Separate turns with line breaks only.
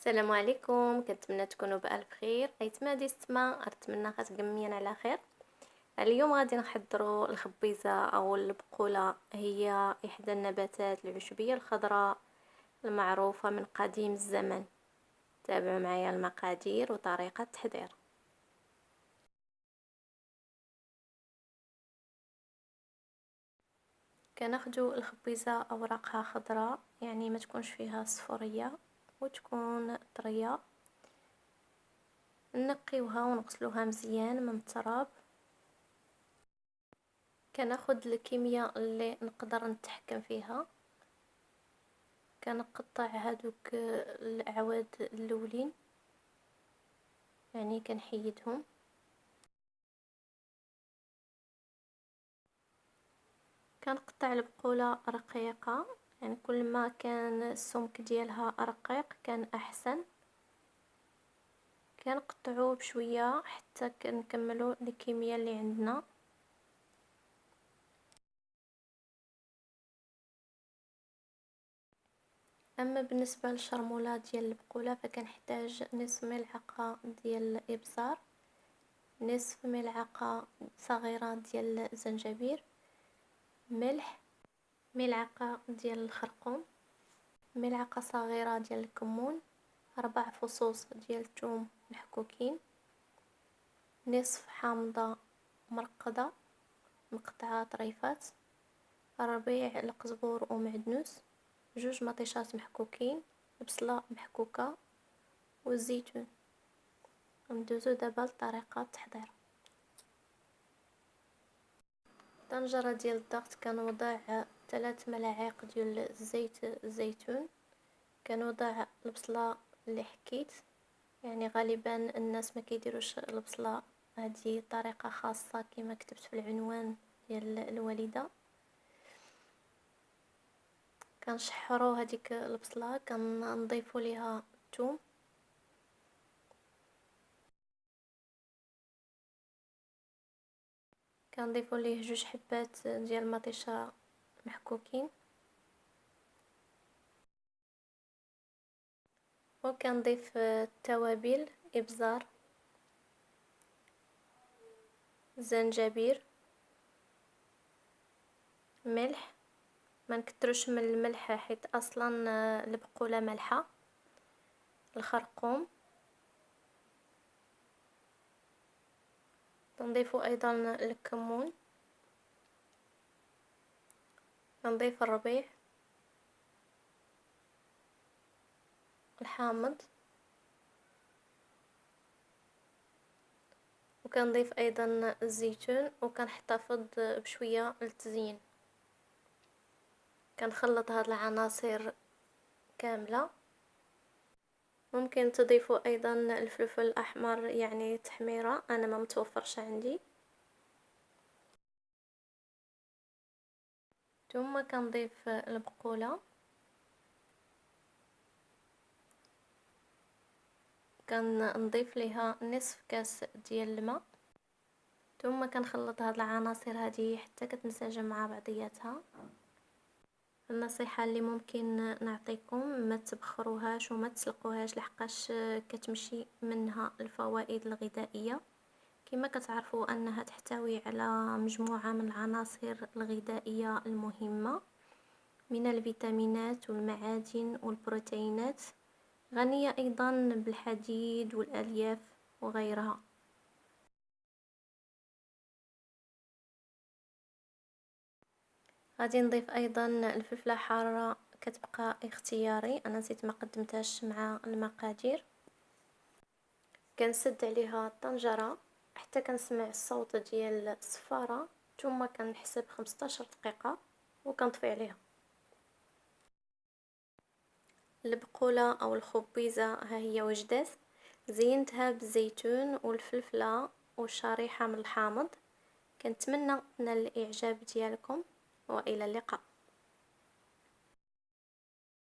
السلام عليكم، كنتمنى تكونوا بألف خير. ايتما ديستما ارتمنى خاتقميان على خير. اليوم غادي نحضروا الخبيزه او البقوله، هي احدى النباتات العشبيه الخضراء المعروفه من قديم الزمن. تابعوا معايا المقادير وطريقه التحضير. كناخذوا الخبيزه اوراقها خضراء، يعني ما تكونش فيها صفوريه وتكون طريه. نقيوها ونغسلوها مزيان من التراب. كناخد الكميه اللي نقدر نتحكم فيها. كنقطع هادوك الاعواد الاولين، يعني كنحيدهم. كنقطع البقوله رقيقه، يعني كل ما كان السمك ديالها رقيق كان احسن. كنقطعو بشويه حتى كنكملوا الكميه اللي عندنا. اما بالنسبه للشرموله ديال البقوله فكنحتاج نصف ملعقه ديال الابزار، نصف ملعقه صغيره ديال الزنجبيل، ملح، ملعقه ديال الخرقوم، ملعقه صغيره ديال الكمون، 4 فصوص ديال الثوم محكوكين، نصف حامضه مرقده مقطعه طريفات، ربيع القزبور ومعدنوس، 2 مطيشات محكوكين، بصله محكوكه والزيتون. ندوزو دابا لطريقه التحضير. طنجره ديال الضغط كنوضع 3 ملاعق ديال زيت الزيتون. كنوضع البصله اللي حكيت، يعني غالبا الناس ما كيديروش البصله، هذه طريقه خاصه كما كتبت في العنوان ديال الوالده. كنشحروا هذيك البصله، كنضيفوا ليها الثوم، كنضيفوا ليه 2 حبات ديال المطيشه محكوكين، وكنضيف التوابل: ابزار، زنجبيل، ملح. ما نكتروش من الملح حيت اصلا البقوله مالحه، الخرقوم. نضيفوا ايضا الكمون، نضيف الربيع، الحامض، وكنضيف ايضا الزيتون، وكنحتفظ بشويه للتزيين. كنخلط هاد العناصر كامله. ممكن تضيفوا ايضا الفلفل الاحمر، يعني تحميره، انا ما متوفرش عندي. ثم كنضيف البقوله، كنضيف ليها نصف كاس ديال الماء، ثم كنخلط هاد العناصر هذه حتى كتنسجم مع بعضياتها. النصيحه اللي ممكن نعطيكم: ما تبخروهاش وما تسلقوهاش، لحقاش كتمشي منها الفوائد الغذائيه. كما كتعرفوا انها تحتوي على مجموعه من العناصر الغذائيه المهمه من الفيتامينات والمعادن والبروتينات، غنيه ايضا بالحديد والالياف وغيرها. غادي نضيف ايضا الفلفله حاره، كتبقى اختياري، انا نسيت ما قدمتهاش مع المقادير. كنسد عليها الطنجره حتى كنسمع الصوت ديال الصفاره، ثم كنحسب 15 دقيقه وكنطفي عليها. البقوله او الخبيزه ها هي وجدات. زينتها بالزيتون والفلفله والشريحه من الحامض. كنتمنى نال الاعجاب ديالكم، والى اللقاء.